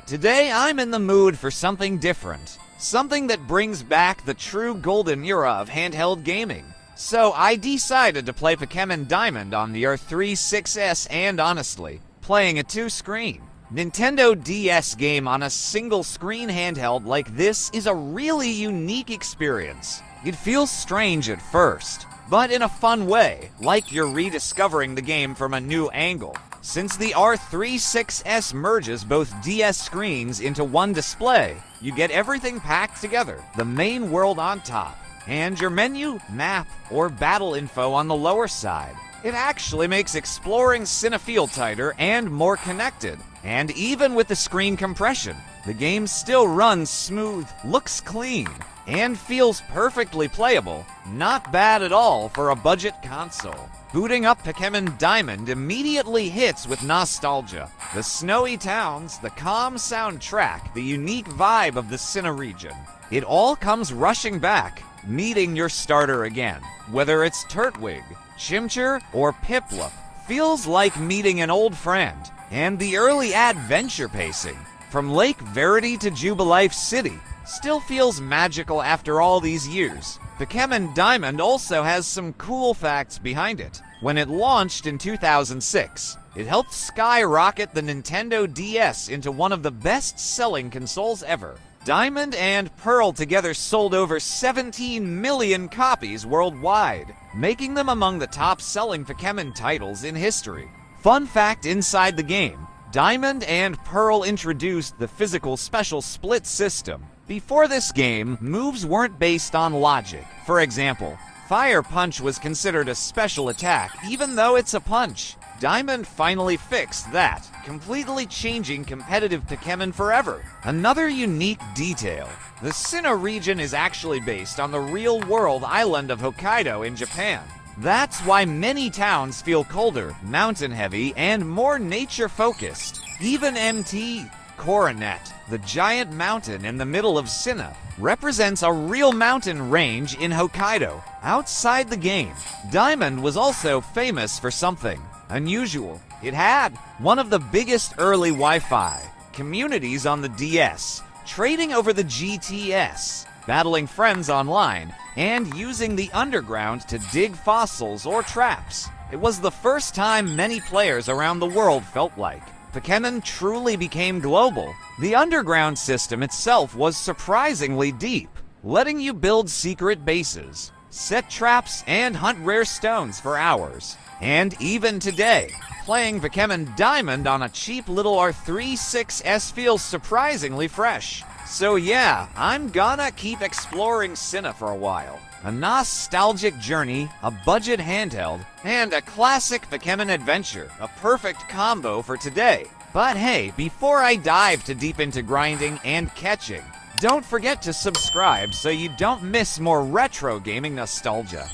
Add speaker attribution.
Speaker 1: Today I'm in the mood for something different. Something that brings back the true golden era of handheld gaming. So I decided to play Pokémon Diamond on the R36S, and honestly, playing a two-screen Nintendo DS game on a single-screen handheld like this is a really unique experience. It feels strange at first, but in a fun way, like you're rediscovering the game from a new angle. Since the R36S merges both DS screens into one display, you get everything packed together, the main world on top, and your menu, map, or battle info on the lower side. It actually makes exploring Sinnoh feel tighter and more connected. And even with the screen compression, the game still runs smooth, looks clean, and feels perfectly playable. Not bad at all for a budget console. Booting up Pokémon Diamond immediately hits with nostalgia. The snowy towns, the calm soundtrack, the unique vibe of the Sinnoh region. It all comes rushing back, meeting your starter again. Whether it's Turtwig, Chimchar, or Piplup, feels like meeting an old friend. And the early adventure pacing, from Lake Verity to Jubilife City, still feels magical after all these years. Pokémon Diamond also has some cool facts behind it. When it launched in 2006, it helped skyrocket the Nintendo DS into one of the best-selling consoles ever. Diamond and Pearl together sold over 17 million copies worldwide, making them among the top-selling Pokémon titles in history. Fun fact inside the game, Diamond and Pearl introduced the physical special split system. Before this game, moves weren't based on logic. For example, Fire Punch was considered a special attack, even though it's a punch. Diamond finally fixed that, completely changing competitive Pokémon forever. Another unique detail, the Sinnoh region is actually based on the real-world island of Hokkaido in Japan. That's why many towns feel colder, mountain-heavy, and more nature-focused. Even MT Coronet, the giant mountain in the middle of Sinnoh, represents a real mountain range in Hokkaido. Outside the game, Diamond was also famous for something unusual. It had one of the biggest early Wi-Fi communities on the DS, trading over the GTS, battling friends online, and using the underground to dig fossils or traps. It was the first time many players around the world felt like Pokémon truly became global. The underground system itself was surprisingly deep, letting you build secret bases, set traps, and hunt rare stones for hours. And even today, playing Pokémon Diamond on a cheap little R36S feels surprisingly fresh. So yeah, I'm gonna keep exploring Sinnoh for a while. A nostalgic journey, a budget handheld, and a classic Pokémon adventure. A perfect combo for today. But hey, before I dive too deep into grinding and catching, don't forget to subscribe so you don't miss more retro gaming nostalgia.